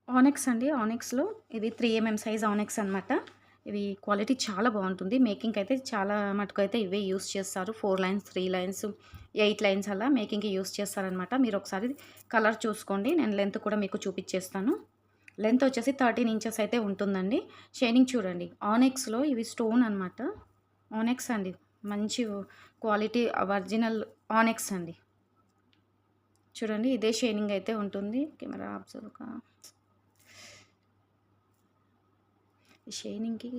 ఆనెక్స్ అండి. ఆనెక్స్‌లో ఇది 3 సైజ్ ఆనెక్స్ అనమాట. ఇవి క్వాలిటీ చాలా బావుంటుంది. మేకింగ్‌కి అయితే చాలా మటుకైతే ఇవే యూజ్ చేస్తారు. 4 లైన్స్, 3 లైన్స్, 8 లైన్స్ అలా మేకింగ్‌కి యూజ్ చేస్తారనమాట. మీరొకసారి కలర్ చూసుకోండి. నేను లెంత్ కూడా మీకు చూపిచ్చేస్తాను. లెంత్ వచ్చేసి 13 ఇంచెస్ అయితే ఉంటుందండి. షైనింగ్ చూడండి. ఆనెక్స్‌లో ఇవి స్టోన్ అనమాట. ఆనెక్స్ అండి. మంచి క్వాలిటీ ఒరిజినల్ ఆనెక్స్ అండి. చూడండి ఇదే షైనింగ్ అయితే ఉంటుంది. కెమెరా అబ్జర్వ్‌గా ఈ షైనింగ్‌కి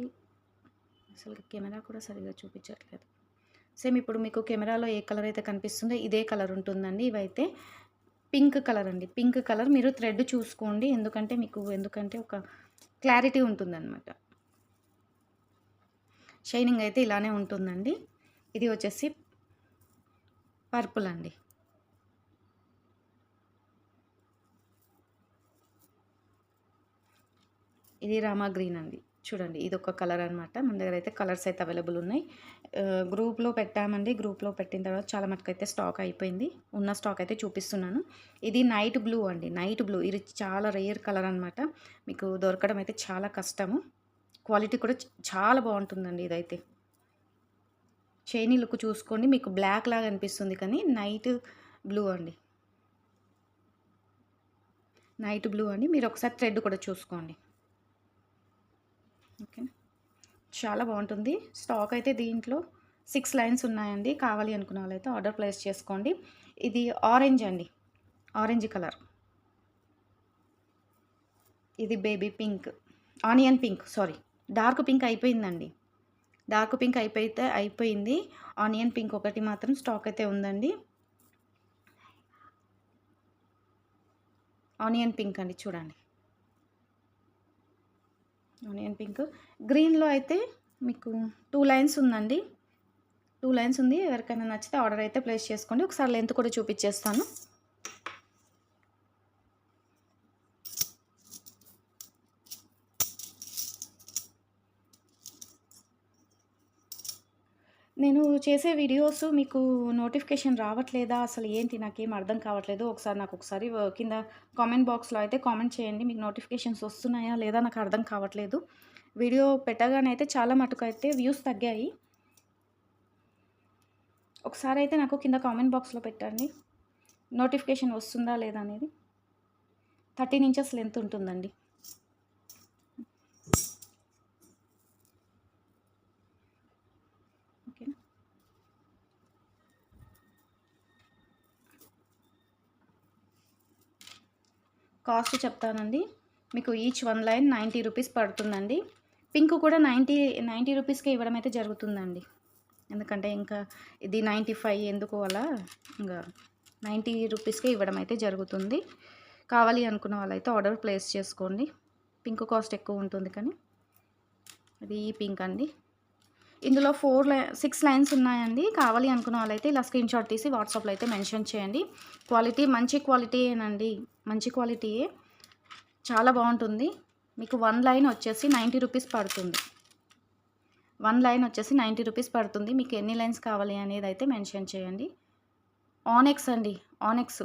అసలు కెమెరా కూడా సరిగ్గా చూపించట్లేదు. సేమ్ ఇప్పుడు మీకు కెమెరాలో ఏ కలర్ అయితే కనిపిస్తుందో ఇదే కలర్ ఉంటుందండి. ఇవైతే పింక్ కలర్ అండి. పింక్ కలర్ మీరు థ్రెడ్ చూసుకోండి. ఎందుకంటే ఒక క్లారిటీ ఉంటుందనమాట. షైనింగ్ అయితే ఇలానే ఉంటుందండి. ఇది వచ్చేసి పర్పుల్ అండి. ఇది రామా గ్రీన్ అండి. చూడండి ఇదొక కలర్ అనమాట. మన దగ్గర అయితే కలర్స్ అయితే అవైలబుల్ ఉన్నాయి. గ్రూప్‌లో పెట్టామండి. గ్రూప్‌లో పెట్టిన తర్వాత చాలా మటుకైతే స్టాక్ అయిపోయింది. ఉన్న స్టాక్ అయితే చూపిస్తున్నాను. ఇది నైట్ బ్లూ అండి. నైట్ బ్లూ ఇది చాలా రేర్ కలర్ అనమాట. మీకు దొరకడం అయితే చాలా కష్టము. క్వాలిటీ కూడా చాలా బావుంటుందండి ఇదైతే. షైనీ లుక్ చూసుకోండి. మీకు బ్లాక్ లాగా అనిపిస్తుంది కానీ నైట్ బ్లూ అండి. నైట్ బ్లూ అండి. మీరు ఒకసారి థ్రెడ్ కూడా చూసుకోండి. ఓకే. చాలా బాగుంటుంది. స్టాక్ అయితే దీంట్లో 6 లైన్స్ ఉన్నాయండి. కావాలి అనుకున్న వాళ్ళైతే ఆర్డర్ ప్లేస్ చేసుకోండి. ఇది ఆరెంజ్ అండి. Orange colour. ఇది baby pink. Onion pink sorry. Dark pink అయిపోయిందండి. డార్క్ పింక్ అయిపోయింది. ఆనియన్ పింక్ ఒకటి మాత్రం స్టాక్ అయితే ఉందండి. ఆనియన్ పింక్ అండి చూడండి. Onion pink. గ్రీన్‌లో అయితే మీకు 2 లైన్స్ ఉందండి. 2 లైన్స్ ఉంది. ఎవరికైనా నచ్చితే ఆర్డర్ అయితే ప్లేస్ చేసుకోండి. ఒకసారి లెంత్ కూడా చూపించేస్తాను. నేను చేసే వీడియోస్ మీకు నోటిఫికేషన్ రావట్లేదా? అసలు ఏంటి నాకేం అర్థం కావట్లేదు. ఒకసారి కింద కామెంట్ బాక్స్‌లో అయితే కామెంట్ చేయండి. మీకు నోటిఫికేషన్స్ వస్తున్నాయా? లేదా? నాకు అర్థం కావట్లేదు. వీడియో పెట్టగానే అయితే చాలా మటుకైతే వ్యూస్ తగ్గాయి. ఒకసారి అయితే నాకు కింద కామెంట్ బాక్స్‌లో పెట్టండి. నోటిఫికేషన్ వస్తుందా? లేదా? అనేది. 13 ఇంచెస్ లెంత్ ఉంటుందండి. ఓకేనా? కాస్ట్ చెప్తానండి. మీకు ఈచ్ 1 లైన్ 90 రూపీస్ పడుతుందండి. పింక్ కూడా 90 రూపీస్‌కే ఇవ్వడం అయితే జరుగుతుందండి. ఎందుకంటే ఇంకా ఇది 95 ఎందుకు అలా ఇంకా 90 రూపీస్‌కే ఇవ్వడం అయితే జరుగుతుంది. కావాలి అనుకున్న వాళ్ళైతే ఆర్డర్ ప్లేస్ చేసుకోండి. పింక్ కాస్ట్ ఎక్కువ ఉంటుంది కానీ అది ఈ పింక్ అండి. ఇందులో 6 లైన్స్ ఉన్నాయండి. కావాలి అనుకున్న వాళ్ళైతే ఇలా స్క్రీన్‌షాట్ తీసి వాట్సాప్‌లో అయితే మెన్షన్ చేయండి. క్వాలిటీ మంచి క్వాలిటీయేనండి. మంచి క్వాలిటీయే. చాలా బాగుంటుంది. మీకు 1 లైన్ వచ్చేసి 90 రూపీస్ పడుతుంది. 1 లైన్ వచ్చేసి 90 రూపీస్ పడుతుంది. మీకు ఎన్ని లైన్స్ కావాలి అనేది అయితే మెన్షన్ చేయండి. ఆనెక్స్ అండి. ఆనెక్స్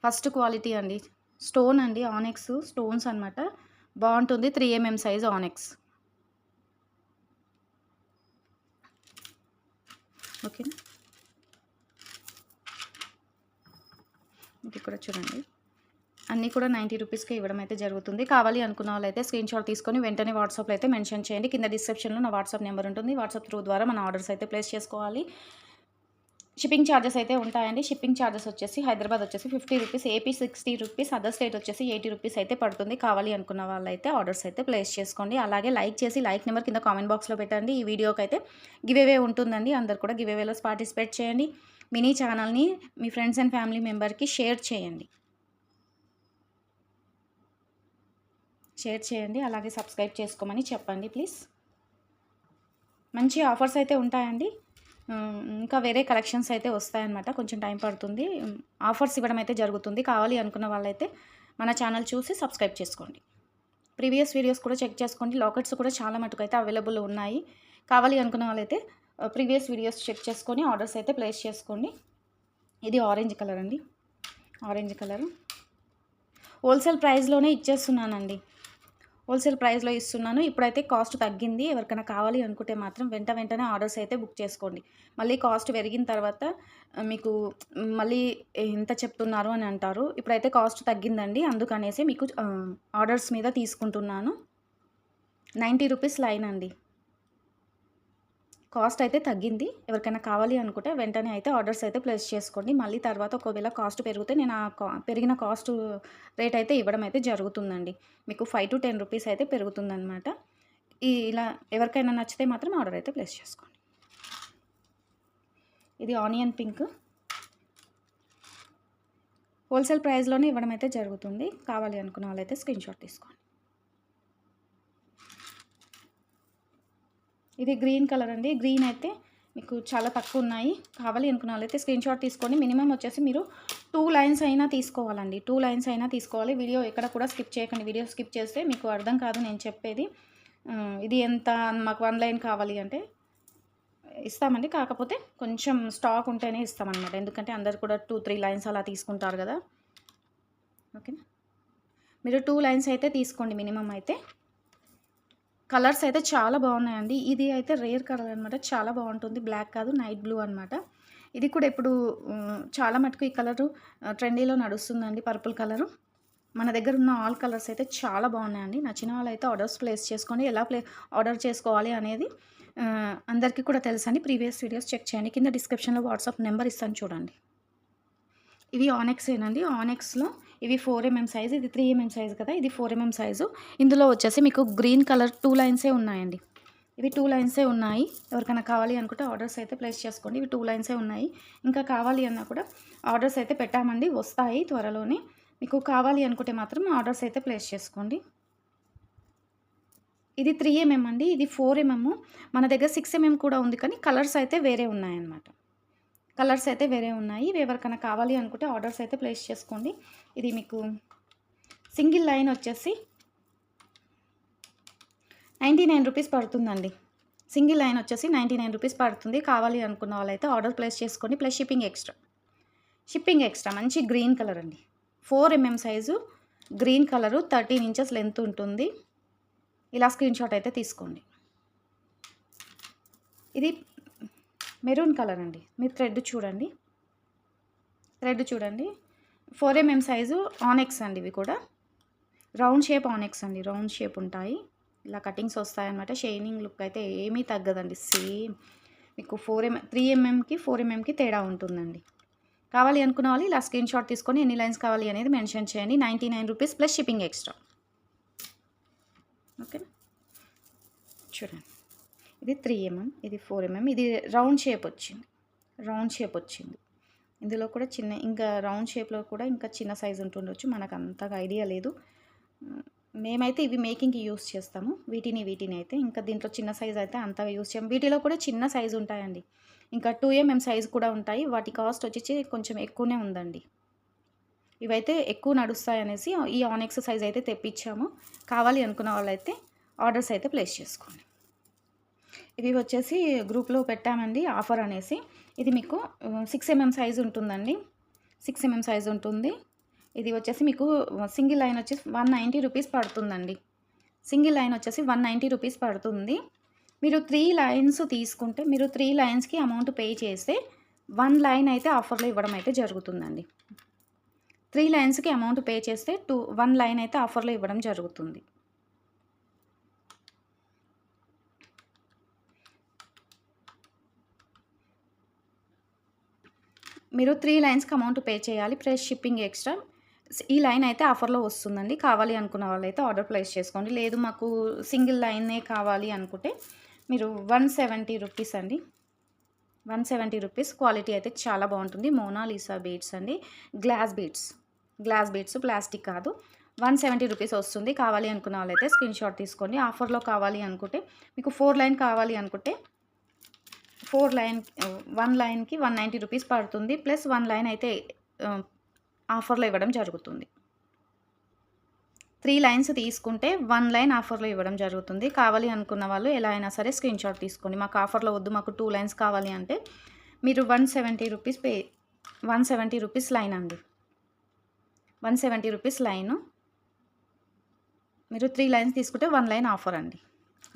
ఫస్ట్ క్వాలిటీ అండి. స్టోన్ అండి. ఆనెక్స్ స్టోన్స్ అనమాట. బాగుంటుంది. 3 సైజ్ ఆనెక్స్. ఓకేనా? ఇది కూడా చూడండి. అన్నీ కూడా 90 రూపీస్‌కే ఇవ్వడం అయితే జరుగుతుంది. కావాలి అనుకున్న వాళ్ళైతే స్క్రీన్‌షాట్ తీసుకొని వెంటనే వాట్సాప్‌లో అయితే మెన్షన్ చేయండి. కింద డిస్క్రిప్షన్‌లో నా వాట్సాప్ నెంబర్ ఉంటుంది. వాట్సాప్ త్రూ ద్వారా మన ఆర్డర్స్ అయితే ప్లేస్ చేసుకోవాలి. షిప్పింగ్ ఛార్జెస్ అయితే ఉంటాయండి. షిప్పింగ్ ఛార్జెస్ వచ్చేసి హైదరాబాద్ వచ్చేసి 50 rupees, AP 60 rupees, other state వచ్చేసి 80 రూపీస్ అయితే పడుతుంది. కావాలి అనుకున్న వాళ్ళైతే ఆర్డర్స్ అయితే ప్లేస్ చేసుకోండి. అలాగే లైక్ చేసి లైక్ నెంబర్ కింద కామెంట్ బాక్స్‌లో పెట్టండి. ఈ వీడియోకి అయితే గివ్ అవే ఉంటుందండి. అందరూ కూడా గివ్ అవేలో పార్టిసిపేట్ చేయండి. మినీ ఛానల్‌ని మీ ఫ్రెండ్స్ అండ్ ఫ్యామిలీ మెంబర్‌కి షేర్ చేయండి. అలాగే సబ్స్క్రైబ్ చేసుకోమని చెప్పండి ప్లీజ్. మంచి ఆఫర్స్ అయితే ఉంటాయండి. ఇంకా వేరే కలెక్షన్స్ అయితే వస్తాయన్నమాట. కొంచెం టైం పడుతుంది. ఆఫర్స్ ఇవ్వడం అయితే జరుగుతుంది. కావాలి అనుకున్న వాళ్ళైతే మన ఛానల్ చూసి సబ్స్క్రైబ్ చేసుకోండి. ప్రీవియస్ వీడియోస్ కూడా చెక్ చేసుకోండి. లాకెట్స్ కూడా చాలా మటుకైతే అవైలబుల్ ఉన్నాయి. కావాలి అనుకున్న వాళ్ళైతే ప్రీవియస్ వీడియోస్ చెక్ చేసుకొని ఆర్డర్స్ అయితే ప్లేస్ చేసుకోండి. ఇది ఆరెంజ్ కలర్ అండి. ఆరెంజ్ కలర్ హోల్సేల్ ప్రైస్లోనే ఇచ్చేస్తున్నానండి. హోల్సేల్ ప్రైస్లో ఇస్తున్నాను. ఇప్పుడైతే కాస్ట్ తగ్గింది. ఎవరికైనా కావాలి అనుకుంటే మాత్రం వెంటనే ఆర్డర్స్ అయితే బుక్ చేసుకోండి. మళ్ళీ కాస్ట్ పెరిగిన తర్వాత మీకు మళ్ళీ ఎంత చెప్తున్నారు అని అంటారు. ఇప్పుడైతే కాస్ట్ తగ్గిందండి. అందుకనేసి మీకు ఆర్డర్స్ మీద తీసుకుంటున్నాను. 90 రూపీస్ లైన్ అండి. కాస్ట్ అయితే తగ్గింది. ఎవరికైనా కావాలి అనుకుంటే వెంటనే అయితే ఆర్డర్స్ అయితే ప్లేస్ చేసుకోండి. మళ్ళీ తర్వాత ఒకవేళ కాస్ట్ పెరిగితే నేను పెరిగిన కాస్ట్ రేట్ అయితే ఇవ్వడం అయితే జరుగుతుందండి. మీకు 5 to 10 రూపీస్ అయితే పెరుగుతుందనమాట. ఇలా ఎవరికైనా నచ్చితే మాత్రం ఆర్డర్ అయితే ప్లేస్ చేసుకోండి. ఇది ఆనియన్ పింక్. హోల్సేల్ ప్రైస్లోనే ఇవ్వడం అయితే జరుగుతుంది. కావాలి అనుకున్న వాళ్ళైతే స్క్రీన్‌షాట్ తీసుకోండి. ఇది గ్రీన్ కలర్ అండి. గ్రీన్ అయితే మీకు చాలా తక్కువ ఉన్నాయి. కావాలి అనుకున్న వాళ్ళైతే స్క్రీన్‌షాట్ తీసుకొని మినిమమ్ వచ్చేసి మీరు 2 లైన్స్ అయినా తీసుకోవాలండి. 2 లైన్స్ అయినా తీసుకోవాలి. వీడియో ఎక్కడ కూడా స్కిప్ చేయకండి. వీడియో స్కిప్ చేస్తే మీకు అర్థం కాదు నేను చెప్పేది. ఇది ఎంత, మాకు 1 లైన్ కావాలి అంటే ఇస్తామండి. కాకపోతే కొంచెం స్టాక్ ఉంటేనే ఇస్తామన్నమాట. ఎందుకంటే అందరు కూడా 2, 3 లైన్స్ అలా తీసుకుంటారు కదా. ఓకేనా. మీరు 2 లైన్స్ అయితే తీసుకోండి మినిమమ్ అయితే. కలర్స్ అయితే చాలా బాగున్నాయండి. ఇది అయితే రేర్ కలర్ అనమాట. చాలా బాగుంటుంది. బ్లాక్ కాదు, నైట్ బ్లూ అనమాట. ఇది కూడా ఇప్పుడు చాలా మటుకు ఈ కలరు ట్రెండీలో నడుస్తుందండి. Purple colour. మన దగ్గర ఉన్న ఆల్ కలర్స్ అయితే చాలా బాగున్నాయండి. నచ్చిన వాళ్ళైతే ఆర్డర్స్ ప్లేస్ చేసుకోండి. ఎలా ఆర్డర్ చేసుకోవాలి అనేది అందరికీ కూడా తెలుసండి. ప్రీవియస్ వీడియోస్ చెక్ చేయండి. కింద డిస్క్రిప్షన్లో వాట్సాప్ నెంబర్ ఇస్తాను చూడండి. ఇవి ఆనెక్సేనండి. ఆనెక్స్లో ఇవి 4mm సైజు, ఇది 3mm సైజు కదా. ఇది 4mm సైజు. ఇందులో వచ్చేసి మీకు గ్రీన్ కలర్ 2 లైన్సే ఉన్నాయండి. ఇవి 2 లైన్సే ఉన్నాయి. ఎవరికైనా కావాలి అనుకుంటే ఆర్డర్స్ అయితే ప్లేస్ చేసుకోండి. ఇవి 2 లైన్సే ఉన్నాయి. ఇంకా కావాలి అన్నా కూడా ఆర్డర్స్ అయితే పెట్టామండి. వస్తాయి త్వరలోనే. మీకు కావాలి అనుకుంటే మాత్రం ఆర్డర్స్ అయితే ప్లేస్ చేసుకోండి. ఇది 3mm అండి. ఇది 4mm. మన దగ్గర 6mm కూడా ఉంది, కానీ కలర్స్ అయితే వేరే ఉన్నాయన్నమాట. కలర్స్ అయితే వేరే ఉన్నాయి. ఇవి ఎవరికైనా కావాలి అనుకుంటే ఆర్డర్స్ అయితే ప్లేస్ చేసుకోండి. ఇది మీకు సింగిల్ లైన్ వచ్చేసి 99 రూపీస్ పడుతుందండి. సింగిల్ లైన్ వచ్చేసి 99 రూపీస్ పడుతుంది. కావాలి అనుకున్న వాళ్ళైతే ఆర్డర్ ప్లేస్ చేసుకోండి. Plus shipping extra. Shipping extra. మంచి గ్రీన్ కలర్ అండి. 4mm size green colour, 13 inches length ఉంటుంది. ఇలా స్క్రీన్‌షాట్ అయితే తీసుకోండి. ఇది మెరూన్ కలర్ అండి. మీరు థ్రెడ్ చూడండి. 4mm సైజు ఆనెక్స్ అండి. ఇవి కూడా రౌండ్ షేప్ ఆనెక్స్ అండి. రౌండ్ షేప్ ఉంటాయి. ఇలా కటింగ్స్ వస్తాయన్నమాట. షైనింగ్ లుక్ అయితే ఏమీ తగ్గదండి. సేమ్ మీకు 3mmకి 4mmకి తేడా ఉంటుందండి. కావాలి అనుకున్న వాళ్ళు ఇలా స్క్రీన్‌షాట్ తీసుకొని ఎన్ని లైన్స్ కావాలి అనేది మెన్షన్ చేయండి. 99 రూపీస్ ప్లస్ షిప్పింగ్ ఎక్స్ట్రా. ఓకేనా. చూడండి. ఇది 3mm, ఇది 4mm. ఇది రౌండ్ షేప్ వచ్చింది. ఇందులో కూడా ఇంకా రౌండ్ షేప్లో కూడా ఇంకా చిన్న సైజు ఉంటుండొచ్చు. మనకు అంతగా ఐడియా లేదు. మేమైతే ఇవి మేకింగ్కి యూస్ చేస్తాము. వీటిని అయితే ఇంకా దీంట్లో చిన్న సైజు అయితే అంతగా యూస్ చేయము. వీటిలో కూడా చిన్న సైజు ఉంటాయండి. ఇంకా 2mm సైజు కూడా ఉంటాయి. వాటి కాస్ట్ వచ్చి కొంచెం ఎక్కువనే ఉందండి. ఇవైతే ఎక్కువ నడుస్తాయి అనేసి ఈ ఆనెక్స్ సైజ్ అయితే తెప్పించాము. కావాలి అనుకున్న వాళ్ళైతే ఆర్డర్స్ అయితే ప్లేస్ చేసుకోండి. ఇవి వచ్చేసి గ్రూప్లో పెట్టామండి ఆఫర్ అనేసి. ఇది మీకు 6mm సైజు ఉంటుందండి. 6mm సైజు ఉంటుంది. ఇది వచ్చేసి మీకు సింగిల్ లైన్ వచ్చేసి 190 రూపీస్ పడుతుందండి. సింగిల్ లైన్ వచ్చేసి 190 రూపీస్ పడుతుంది. మీరు 3 లైన్స్ తీసుకుంటే మీరు 3 లైన్స్కి అమౌంట్ పే చేస్తే 1 లైన్ అయితే ఆఫర్లో ఇవ్వడం అయితే జరుగుతుందండి. 3 లైన్స్కి అమౌంట్ పే చేస్తే 1 లైన్ అయితే ఆఫర్లో ఇవ్వడం జరుగుతుంది. మీరు 3 లైన్స్కి అమౌంట్ పే చేయాలి. Plus shipping extra. ఈ లైన్ అయితే ఆఫర్లో వస్తుందండి. కావాలి అనుకున్న వాళ్ళైతే ఆర్డర్ ప్లేస్ చేసుకోండి. లేదు మాకు సింగిల్ లైనే కావాలి అనుకుంటే మీరు 170 రూపీస్ అండి. 170 రూపీస్. క్వాలిటీ అయితే చాలా బాగుంటుంది. మోనాలిసా బీడ్స్ అండి. గ్లాస్ బీడ్స్ ప్లాస్టిక్ కాదు. 170 రూపీస్ వస్తుంది. కావాలి అనుకున్న వాళ్ళైతే స్క్రీన్‌షాట్ తీసుకోండి. ఆఫర్లో కావాలి అనుకుంటే మీకు 4 లైన్ కావాలి అనుకుంటే 1 లైన్కి 190 రూపీస్ పడుతుంది. ప్లస్ 1 లైన్ అయితే ఆఫర్లో ఇవ్వడం జరుగుతుంది. 3 లైన్స్ తీసుకుంటే 1 లైన్ ఆఫర్లో ఇవ్వడం జరుగుతుంది. కావాలి అనుకున్న వాళ్ళు ఎలా అయినా సరే స్క్రీన్‌షాట్ తీసుకోండి. మాకు ఆఫర్లో వద్దు, మాకు 2 లైన్స్ కావాలి అంటే మీరు 170 రూపీస్ 170 రూపీస్ లైన్ అండి. 170 రూపీస్ లైను. మీరు 3 లైన్స్ తీసుకుంటే 1 లైన్ ఆఫర్ అండి.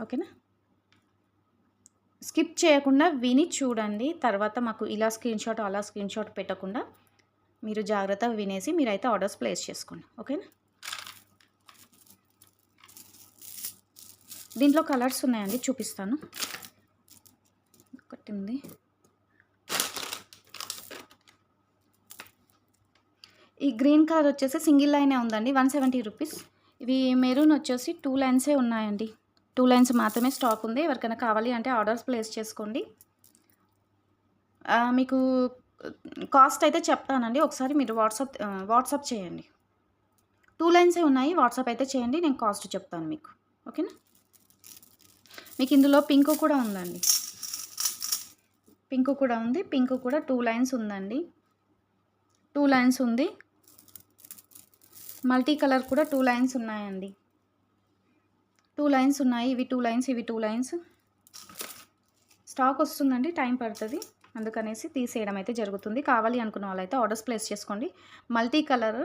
ఓకేనా? స్కిప్ చేయకుండా విని చూడండి. తర్వాత మాకు ఇలా స్క్రీన్‌షాట్, అలా స్క్రీన్‌షాట్ పెట్టకుండా మీరు జాగ్రత్తగా వినేసి మీరైతే ఆర్డర్స్ ప్లేస్ చేసుకోండి. ఓకేనా? దీంట్లో కలర్స్ ఉన్నాయండి, చూపిస్తాను. ఒకటి ఉంది. ఈ గ్రీన్ కలర్ వచ్చేసి సింగిల్ లైనే ఉందండి, 170 రూపీస్. ఇవి మెరూన్ వచ్చేసి 2 లైన్సే ఉన్నాయండి. 2 లైన్స్ మాత్రమే స్టాక్ ఉంది. ఎవరికైనా కావాలి అంటే ఆర్డర్స్ ప్లేస్ చేసుకోండి. మీకు కాస్ట్ అయితే చెప్తానండి. ఒకసారి మీరు వాట్సాప్ చేయండి. 2 లైన్సే ఉన్నాయి. వాట్సాప్ అయితే చేయండి. నేను కాస్ట్ చెప్తాను మీకు. ఓకేనా? మీకు ఇందులో పింక్ కూడా ఉందండి. పింక్ కూడా ఉంది. పింక్ కూడా 2 లైన్స్ ఉందండి. 2 లైన్స్ ఉంది. మల్టీ కలర్ కూడా 2 లైన్స్ ఉన్నాయండి. 2 లైన్స్ ఉన్నాయి. ఇవి 2 లైన్స్, ఇవి 2 లైన్స్. స్టాక్ వస్తుందండి, టైం పడుతుంది. అందుకనేసి తీసేయడం అయితే జరుగుతుంది. కావాలి అనుకున్న వాళ్ళైతే ఆర్డర్స్ ప్లేస్ చేసుకోండి. మల్టీ కలర్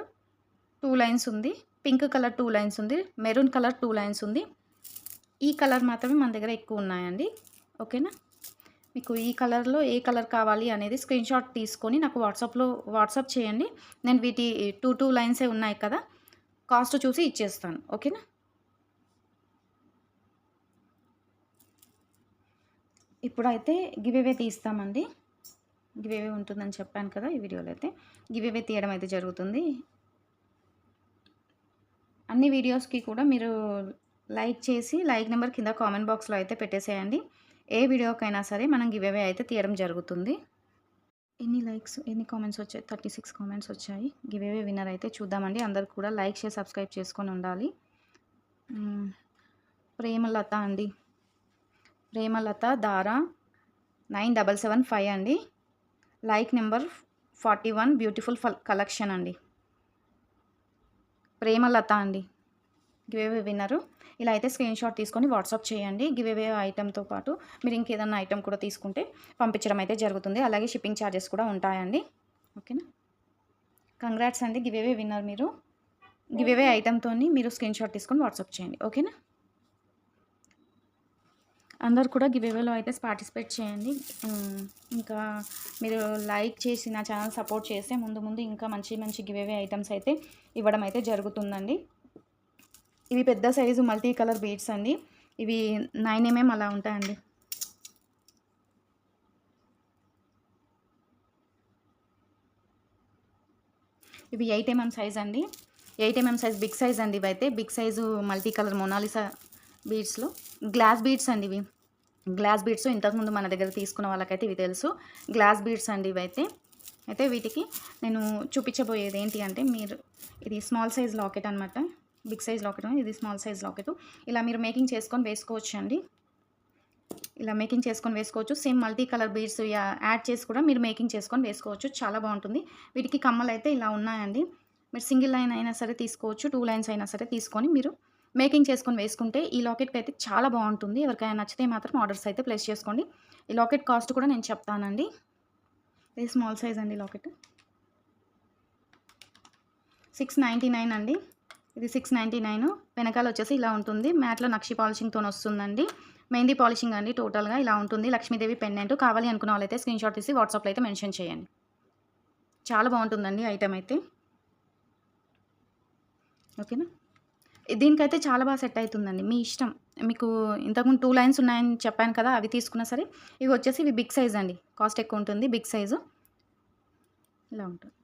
2 లైన్స్ ఉంది. పింక్ కలర్ 2 లైన్స్ ఉంది. మెరూన్ కలర్ 2 లైన్స్ ఉంది. ఈ కలర్ మాత్రమే మన దగ్గర ఎక్కువ ఉన్నాయండి. ఓకేనా? మీకు ఈ కలర్లో ఏ కలర్ కావాలి అనేది స్క్రీన్‌షాట్ తీసుకొని నాకు వాట్సాప్ చేయండి. నేను వీటి 2 లైన్సే ఉన్నాయి కదా, కాస్ట్ చూసి ఇచ్చేస్తాను. ఓకేనా? ఇప్పుడైతే గివ్ అవే తీస్తామండి. గివ్ అవే ఉంటుందని చెప్పాను కదా, ఈ వీడియోలో అయితే గివ్ అవే తీయడం అయితే జరుగుతుంది. అన్ని వీడియోస్కి కూడా మీరు లైక్ చేసి లైక్ నెంబర్ కింద కామెంట్ బాక్స్లో అయితే పెట్టేసేయండి. ఏ వీడియోకైనా సరే మనం గివ్ అవే అయితే తీయడం జరుగుతుంది. ఎన్ని కామెంట్స్ వచ్చాయి? 36 కామెంట్స్ వచ్చాయి. గివ్ అవే విన్నర్ అయితే చూద్దామండి. అందరూ కూడా లైక్ చేసి సబ్స్క్రైబ్ చేసుకొని ఉండాలి. ప్రేమలత అండి, ప్రేమలత దారా 9775 అండి. లైక్ నెంబర్ 41 బ్యూటిఫుల్ కలెక్షన్ అండి. ప్రేమలత అండి గివ్ అవే విన్నరు. ఇలా అయితే స్క్రీన్‌షాట్ తీసుకొని వాట్సాప్ చేయండి. గివ్ అవే ఐటెంతో పాటు మీరు ఇంకేదన్నా ఐటెం కూడా తీసుకుంటే పంపించడం అయితే జరుగుతుంది. అలాగే షిప్పింగ్ ఛార్జెస్ కూడా ఉంటాయండి. ఓకేనా? కంగ్రాట్స్ అండి, గివ్ అవే విన్నర్ మీరు. గివ్ అవే ఐటెంతోని మీరు స్క్రీన్‌షాట్ తీసుకొని వాట్సాప్ చేయండి. ఓకేనా? అందరు కూడా గివ్ అవేలో అయితే పార్టిసిపేట్ చేయండి. ఇంకా మీరు లైక్ చేసి నా ఛానల్ సపోర్ట్ చేస్తే ముందు ఇంకా మంచి గివ్ అవే ఐటమ్స్ అయితే ఇవ్వడం అయితే జరుగుతుందండి. ఇవి పెద్ద సైజు మల్టీ కలర్ బీడ్స్ అండి. ఇవి 9 mm అలా ఉంటాయండి. ఇవి 8 mm సైజ్ అండి. 8 mm సైజ్ బిగ్ సైజ్ అండి. ఇవైతే big size multi colour Mona Lisa బీడ్స్లో గ్లాస్ బీడ్స్ అండి. ఇవి గ్లాస్ బీడ్స్ ఇంతకుముందు మన దగ్గర తీసుకున్న వాళ్ళకైతే ఇవి తెలుసు. గ్లాస్ బీడ్స్ అండి ఇవైతే. అయితే వీటికి నేను చూపించబోయేది ఏంటి అంటే, ఇది స్మాల్ సైజ్ లాకెట్ అనమాట. బిగ్ సైజ్ లాకెట్, ఇది స్మాల్ సైజ్ లాకెట్. ఇలా మీరు మేకింగ్ చేసుకొని వేసుకోవచ్చు అండి. ఇలా మేకింగ్ చేసుకొని వేసుకోవచ్చు. Same multi colour beads add చేసి కూడా మీరు మేకింగ్ చేసుకొని వేసుకోవచ్చు. చాలా బాగుంటుంది. వీటికి కమ్మలు అయితే ఇలా ఉన్నాయండి. మీరు సింగిల్ లైన్ అయినా సరే తీసుకోవచ్చు, 2 లైన్స్ అయినా సరే తీసుకొని మీరు మేకింగ్ చేసుకొని వేసుకుంటే ఈ లాకెట్కి అయితే చాలా బాగుంటుంది. ఎవరికైనా నచ్చితే మాత్రం ఆర్డర్స్ అయితే ప్లేస్ చేసుకోండి. ఈ లాకెట్ కాస్ట్ కూడా నేను చెప్తానండి. ఇది స్మాల్ సైజ్ అండి లాకెట్. 699 అండి. ఇది 699. వెనకాల వచ్చేసి ఇలా ఉంటుంది. మ్యాట్లో నక్షి పాలిషింగ్తో వస్తుందండి. మెహందీ పాలిషింగ్ అండి. టోటల్గా ఇలా ఉంటుంది. లక్ష్మీదేవి పెండెంట్. కావాలి అనుకున్న వాళ్ళైతే స్క్రీన్‌షాట్ తీసి వాట్సాప్లో అయితే మెన్షన్ చేయండి. చాలా బాగుంటుందండి ఐటమ్ అయితే. ఓకేనా? దీనికైతే చాలా బాగా సెట్ అవుతుందండి. మీ ఇష్టం. మీకు ఇంతకుముందు 2 లైన్స్ ఉన్నాయని చెప్పాను కదా, అవి తీసుకున్నా సరే. ఇవి వచ్చేసి ఇవి బిగ్ సైజ్ అండి. కాస్ట్ ఎక్కువ ఉంటుంది. బిగ్ సైజు ఇలా ఉంటుంది.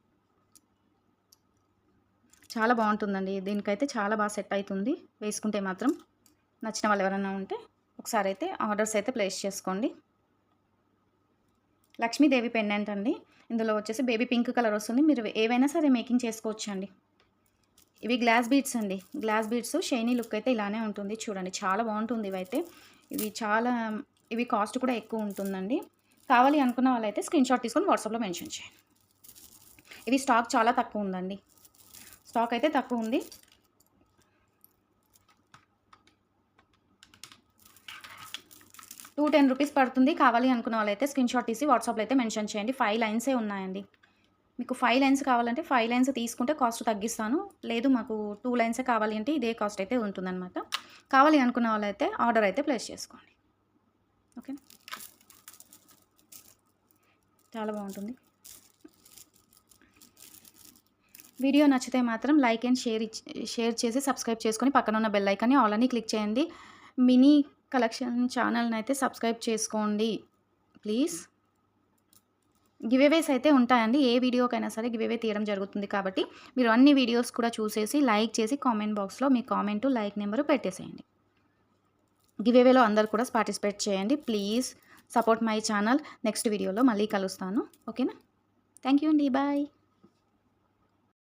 చాలా బాగుంటుందండి. దీనికైతే చాలా బాగా సెట్ అవుతుంది వేసుకుంటే మాత్రం. నచ్చిన వాళ్ళు ఎవరైనా ఉంటే ఒకసారి అయితే ఆర్డర్స్ అయితే ప్లేస్ చేసుకోండి. లక్ష్మీదేవి పెండెంట్ అండి. ఇందులో వచ్చేసి బేబీ పింక్ కలర్ వస్తుంది. మీరు ఏవైనా సరే మేకింగ్ చేసుకోవచ్చు అండి. ఇవి గ్లాస్ బీడ్స్ అండి. గ్లాస్ బీడ్స్ షైనీ లుక్ అయితే ఇలానే ఉంటుంది. చూడండి చాలా బాగుంటుంది ఇవైతే. ఇవి కాస్ట్ కూడా ఎక్కువ ఉంటుందండి. కావాలి అనుకున్న వాళ్ళైతే స్క్రీన్‌షాట్ తీసుకొని వాట్సాప్లో మెన్షన్ చేయండి. ఇవి స్టాక్ చాలా తక్కువ ఉందండి. స్టాక్ అయితే తక్కువ ఉంది. ₹210 పడుతుంది. కావాలి అనుకున్న వాళ్ళైతే స్క్రీన్‌షాట్ తీసి వాట్సాప్లో అయితే మెన్షన్ చేయండి. 5 లైన్సే ఉన్నాయండి. మీకు 5 లైన్స్ కావాలంటే 5 లైన్స్ తీసుకుంటే కాస్ట్ తగ్గిస్తాను. లేదు మాకు 2 లైన్సే కావాలి అంటే ఇదే కాస్ట్ అయితే ఉంటుందనమాట. కావాలి అనుకున్న వాళ్ళైతే ఆర్డర్ అయితే ప్లేస్ చేసుకోండి. ఓకే. చాలా బాగుంటుంది. వీడియో నచ్చితే మాత్రం లైక్ అండ్ షేర్ చేసి సబ్స్క్రైబ్ చేసుకొని పక్కన ఉన్న బెల్ ఐకాన్ని ఆల్ అని క్లిక్ చేయండి. మినీ కలెక్షన్ ఛానల్‌ని అయితే సబ్స్క్రైబ్ చేసుకోండి ప్లీజ్. గివ్ అవేస్ అయితే ఉంటాయండి. ఏ వీడియోకైనా సరే గివ్ అవే తీయడం జరుగుతుంది కాబట్టి మీరు అన్ని వీడియోస్ కూడా చూసేసి లైక్ చేసి కామెంట్ బాక్స్‌లో మీ కామెంటు, లైక్ నెంబరు పెట్టేసేయండి. గివ్ అవేలో అందరూ కూడా పార్టిసిపేట్ చేయండి. Please support my channel. Next వీడియోలో మళ్ళీ కలుస్తాను. ఓకేనా? థ్యాంక్ యూ అండి. బాయ్.